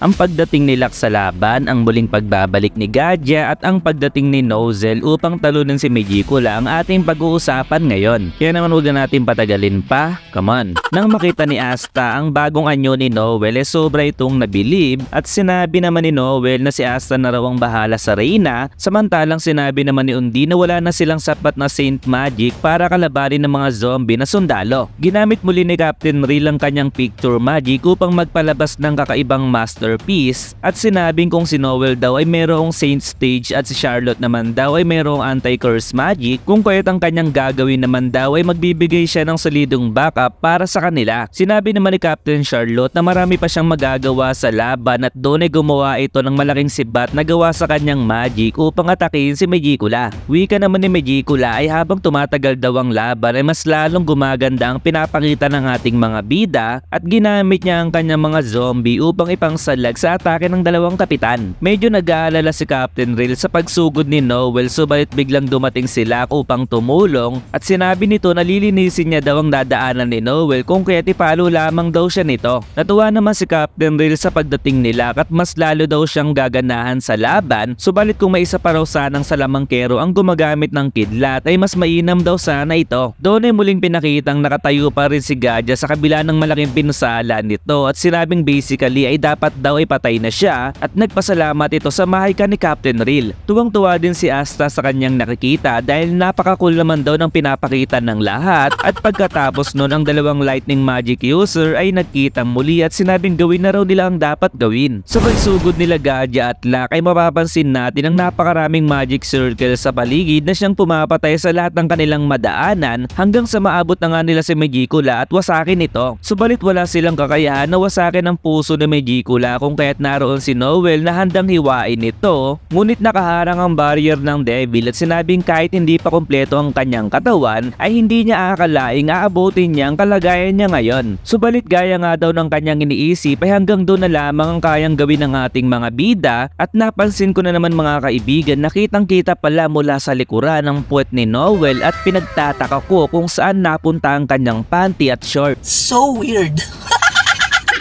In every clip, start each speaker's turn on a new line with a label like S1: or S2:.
S1: Ang pagdating ni Locke sa laban, ang muling pagbabalik ni Gadya at ang pagdating ni Nozel upang talunin si Megicula ang ating pag-uusapan ngayon. Kaya naman huwag na natin patagalin pa, come on. Nang makita ni Asta ang bagong anyo ni Noel sobra itong nabilib at sinabi naman ni Noel na si Asta na raw ang bahala sa Reyna, samantalang sinabi naman ni Undine na wala na silang sapat na Saint Magic para kalabanin ng mga zombie na sundalo. Ginamit muli ni Captain Real ang kanyang picture magic upang magpalabas ng kakaibang masterpiece at sinabing kung si Noel daw ay mayroong Saint Stage at si Charlotte naman daw ay mayroong anti-curse magic, kung kaya't ang kanyang gagawin naman daw ay magbibigay siya ng solidong backup para sa kanila. Sinabi naman ni Captain Charlotte na marami pa siyang magagawa sa laban at doon ay gumawa ito ng malaking sibat na gawa sa kanyang magic upang atakihin si Megicula. Wika naman ni Megicula ay habang tumatagal daw ang laban ay mas lalong gumaganda ang pinapakita ng ating mga bida at ginamit niya ang kanyang mga zombie upang ipangsalag sa atake ng dalawang kapitan. Medyo nag-aalala si Captain Real sa pagsugod ni Noel subalit biglang dumating sila upang tumulong at sinabi nito na lilinisin niya daw ang dadaanan ni Noel kung kaya't ipalo lamang daw siya nito. Natuwa naman si Captain Real sa pagdating nila at mas lalo daw siyang gaganahan sa laban, subalit kung may isa pa raw sanang salamangkero ang gumagamit ng kidlat ay mas mainam daw sana ito. Doon ay muling pinakitang nakatayo pa rin si Gadya sa kabila ng malaking pinusala nito at sinabing basically ay dapat daw ay patay na siya at nagpasalamat ito sa mahika ni Captain Real. Tuwang-tuwa din si Asta sa kanyang nakikita dahil napaka-cool naman daw ng pinapakita ng lahat at pagkatapos nun ang dalawang lightning magic user ay nagkita muli at sinabing gawin na raw nila ang dapat gawin. Sa pagsugod nila Gadya at Locke ay mapapansin natin ang napakaraming magic circle sa paligid na siyang pumapatay sa lahat ng kanilang madaanan hanggang sa maabot na nga nila si Megicula at wasakin ito. Subalit wala silang kakayahan na wasakin ang puso ni Megicula kung kaya't naroon si Noel na handang hiwain ito, ngunit nakaharang ang barrier ng Devil at sinabing kahit hindi pa kumpleto ang kanyang katawan ay hindi niya akalaing aabutin niya ang kalagayan niya ngayon. Subalit gaya nga daw ng kanyang iniisip ay hanggang doon na lamang ang kayang gawin ng ating mga bida at napansin ko na naman mga kaibigan na kitang-kita pala mula sa likuran ng puwet ni Noel at pinagtataka ko kung saan napunta ang kanyang panty at short.
S2: So weird.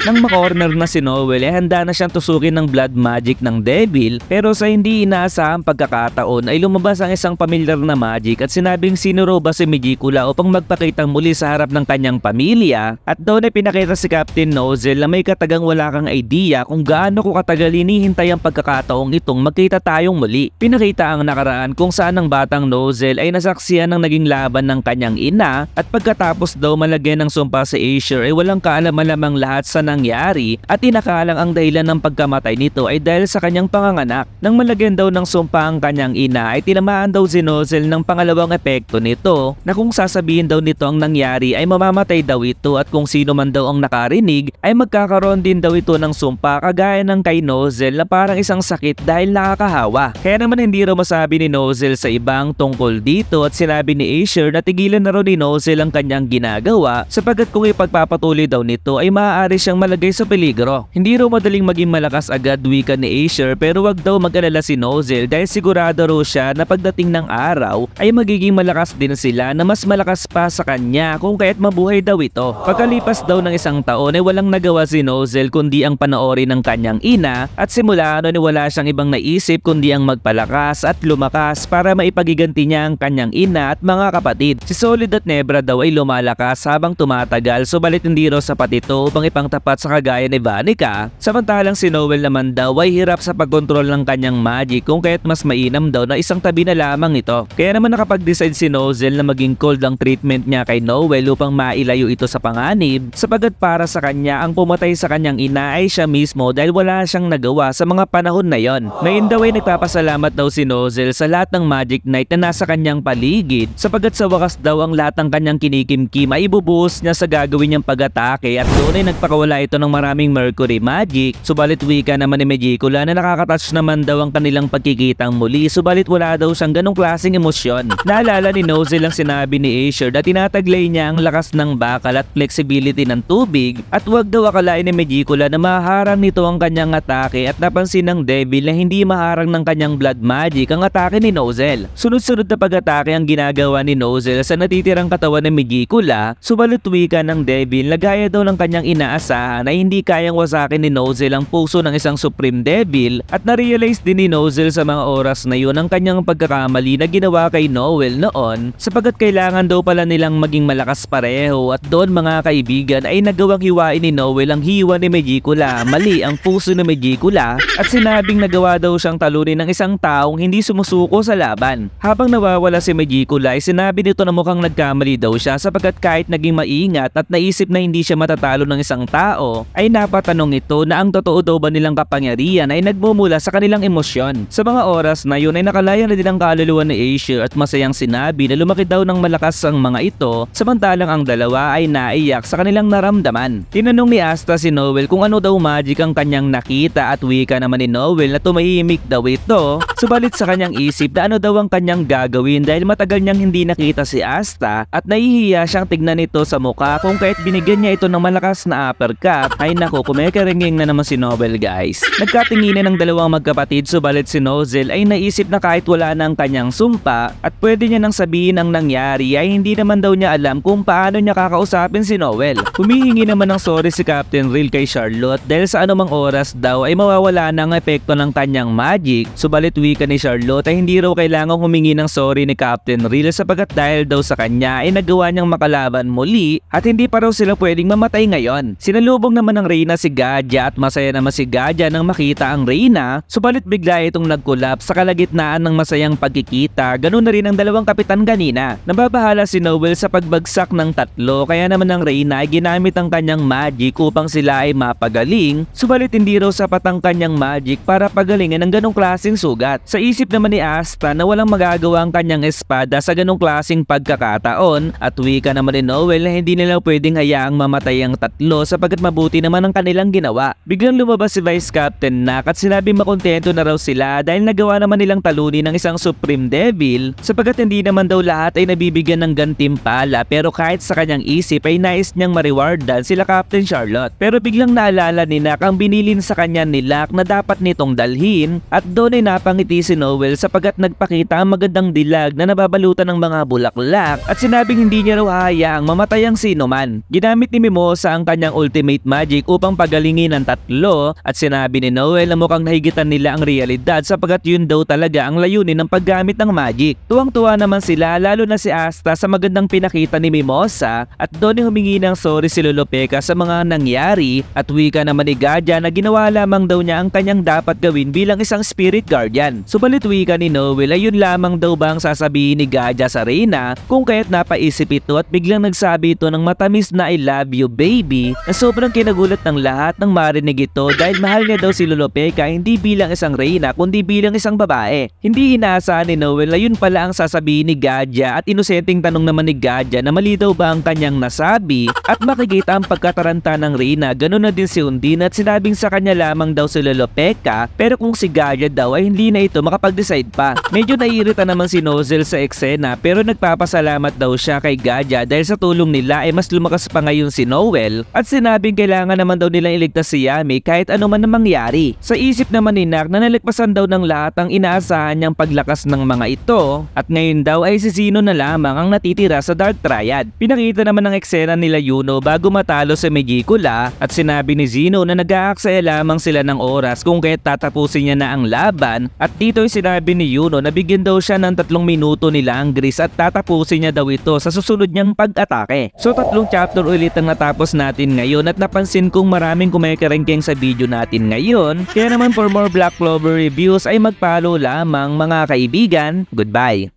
S1: Nang makorner na si Noel ay handa na siyang tusukin ng blood magic ng Devil, pero sa hindi inaasahang pagkakataon ay lumabas ang isang pamilyar na magic at sinabing sino raw ba si Megicula upang magpakitang muli sa harap ng kanyang pamilya at doon ay pinakita si Captain Nozel na may katagang wala kang idea kung gaano ko katagal hinihintay ang pagkakataong itong magkita tayong muli. Pinakita ang nakaraan kung saan ang batang Nozel ay nasaksihan ng naging laban ng kanyang ina at pagkatapos daw malagyan ng sumpa si Aesir ay walang kaalam-alamang lahat sa nangyari at inakalang ang dahilan ng pagkamatay nito ay dahil sa kanyang panganganak. Nang malagyan daw ng sumpa ang kanyang ina ay tinamaan daw si Nozel ng pangalawang epekto nito na kung sasabihin daw nito ang nangyari ay mamamatay daw ito at kung sino man daw ang nakarinig ay magkakaroon din daw ito ng sumpa kagaya ng kay Nozel na parang isang sakit dahil nakakahawa. Kaya naman hindi raw masabi ni Nozel sa ibang tungkol dito at sinabi ni Aesir na tigilan na raw ni Nozel ang kanyang ginagawa sapagkat kung ipagpapatuloy daw nito ay maaari siyang malagay sa peligro. Hindi raw madaling maging malakas agad wika ni Aesir pero wag daw mag-alala si Nozel dahil sigurado raw siya na pagdating ng araw ay magiging malakas din sila na mas malakas pa sa kanya kung kaya't mabuhay daw ito. Pagkalipas daw ng isang taon ay walang nagawa si Nozel kundi ang panoorin ng kanyang ina at simula noon ay wala siyang ibang naisip kundi ang magpalakas at lumakas para maipagiganti niya ang kanyang ina at mga kapatid. Si Solid at Nebra daw ay lumalakas habang tumatagal subalit hindi raw sapat ito upang ipangtapat sa kagaya ni Vanica, samantalang si Noel naman daw ay hirap sa pagkontrol ng kanyang magic kung kaya't mas mainam daw na isang tabi na lamang ito. Kaya naman nakapag-decide si Nozel na maging cold ang treatment niya kay Noel upang mailayo ito sa panganib sapagkat para sa kanya ang pumatay sa kanyang ina ay siya mismo dahil wala siyang nagawa sa mga panahon na yon. Ngayon daw ay nagpapasalamat daw si Nozel sa lahat ng Magic Knight na nasa kanyang paligid sapagkat sa wakas daw ang lahat ng kanyang kinikimkim ay ibubuhos niya sa gagawin niyang pag-atake at doon ay nagpakawala ito ng maraming Mercury Magic. Subalit wika naman ni Megicula na nakakatouch naman daw ang kanilang pagkikitang muli subalit wala daw siyang ganong klaseng emosyon. Naalala ni Nozel ang sinabi ni Aesir na tinataglay niya ang lakas ng bakal at flexibility ng tubig at wag daw akalain ni Megicula na maharang nito ang kanyang atake at napansin ng Devil na hindi maharang ng kanyang blood magic ang atake ni Nozel. Sunod-sunod na pag-atake ang ginagawa ni Nozel sa natitirang katawan ni Megicula subalit wika ng Devil na gaya daw ng kanyang inaasahan inaasahan ay hindi kayang wasakin ni Nozel ang puso ng isang Supreme Devil at na-realize din ni Nozel sa mga oras na yun ang kanyang pagkakamali na ginawa kay Noel noon sapagkat kailangan daw pala nilang maging malakas pareho at doon mga kaibigan ay nagawang hiwain ni Noel ang hiwa ni Megicula, mali ang puso ni Megicula at sinabing nagawa daw siyang talunin ng isang taong hindi sumusuko sa laban. Habang nawawala si Megicula ay sinabi nito na mukhang nagkamali daw siya sapagkat kahit naging maingat at naisip na hindi siya matatalo ng isang tao ay napatanong ito na ang totoo daw ba nilang kapangyarihan ay nagmumula sa kanilang emosyon. Sa mga oras na yun ay nakalaya na din ang kaluluwa ni Aesir at masayang sinabi na lumaki daw ng malakas ang mga ito samantalang ang dalawa ay naiyak sa kanilang naramdaman. Tinanong ni Asta si Noel kung ano daw magic ang kanyang nakita at wika naman ni Noel na tumahimik daw ito subalit sa kanyang isip na ano daw ang kanyang gagawin dahil matagal niyang hindi nakita si Asta at nahihiya siyang tignan ito sa mukha kung kahit binigyan niya ito ng malakas na uppercut ay naku kumekerengeng na naman si Noel guys. Nagkatinginan ng dalawang magkapatid subalit si Nozel ay naisip na kahit wala na ang kanyang sumpa at pwede niya nang sabihin ang nangyari ay hindi naman daw niya alam kung paano niya kakausapin si Noel. Humihingi naman ng sorry si Captain Real kay Charlotte dahil sa anumang oras daw ay mawawala na ang epekto ng kanyang magic subalit wika ni Charlotte ay hindi raw kailangang humingi ng sorry ni Captain Real sapagkat dahil daw sa kanya ay nagawa niyang makalaban muli at hindi pa raw sila pwedeng mamatay ngayon. Sinalubong naman ng Reyna si Gadja at masaya naman si Gadja nang makita ang Reyna subalit bigla itong nag-collapse sa kalagitnaan ng masayang pagkikita. Ganun na rin ang dalawang kapitan kanina. Nababahala si Noel sa pagbagsak ng tatlo kaya naman ang Reyna ay ginamit ang kanyang magic upang sila ay mapagaling subalit hindi raw sapat ang kanyang magic para pagalingin ang ganong klaseng sugat. Sa isip naman ni Asta na walang magagawa ang kanyang espada sa ganong klaseng pagkakataon at wika naman ni Noel na hindi nila pwedeng hayaang mamatay ang tatlo sapagkat mabuti naman ang kanilang ginawa. Biglang lumabas si Vice Captain Nak at sinabi makontento na raw sila dahil nagawa naman nilang talunin ng isang Supreme Devil sapagkat hindi naman daw lahat ay nabibigyan ng gantimpala pero kahit sa kanyang isip ay nais niyang ma-rewardan sila Captain Charlotte. Pero biglang naalala ni Nak ang binilin sa kanya ni Lack na dapat nitong dalhin at doon ay napangiti si Noel sapagkat nagpakita ang magandang dilag na nababalutan ng mga bulaklak at sinabing hindi niya raw hayaang mamatay ang sino man. Ginamit ni Mimosa ang kanyang ultimate magic upang pagalingin ang tatlo at sinabi ni Noel na mukhang nahigitan nila ang realidad sapagkat yun daw talaga ang layunin ng paggamit ng magic. Tuwang-tuwa naman sila lalo na si Asta sa magandang pinakita ni Mimosa at doon ay humingi ng sorry si Lolopeka sa mga nangyari at wika naman ni Gadja na ginawa lamang daw niya ang kanyang dapat gawin bilang isang spirit guardian. Subalit wika ni Noel ay yun lamang daw ba ang sasabihin ni Gadja sa Reyna kung kaya't napaisip ito at biglang nagsabi ito ng matamis na I love you baby na sobrang kinagulat ng lahat ng marinig ito dahil mahal niya daw si Lolopeka hindi bilang isang Reyna kundi bilang isang babae. Hindi inaasahan ni Noel na yun pala ang sasabihin ni Gadja at inosenteng tanong naman ni Gadja na mali daw ba ang kanyang nasabi at makikita ang pagkataranta ng Reyna. Ganun na din si Undine at sinabing sa kanya lamang daw si Lolopeka pero kung si Gadja daw ay hindi na ito makapag-decide pa. Medyo naiirita naman si Nozel sa eksena pero nagpapasalamat daw siya kay Gadja dahil sa tulong nila ay mas lumakas pa ngayon si Noel at sinabing kailangan naman daw nilang iligtas si Yami kahit ano man ang mangyari. Sa isip naman ni Nak na nalagpasan daw ng lahat ang inaasahan niyang paglakas ng mga ito at ngayon daw ay si Zeno na lamang ang natitira sa Dark Triad. Pinakita naman ng eksena nila Yuno bago matalo si Megicula at sinabi ni Zeno na nag-aaksaya lamang sila ng oras kung kaya't tatapusin niya na ang laban at dito ay sinabi ni Yuno na bigyan daw siya ng 3 minuto nila ang Gris at tatapusin niya daw ito sa susunod niyang pag-atake. So 3 chapter ulit ang natapos natin ngayon at napansin kong maraming kumekerengkeng sa video natin ngayon kaya naman for more Black Clover reviews ay mag-follow lamang mga kaibigan. Goodbye!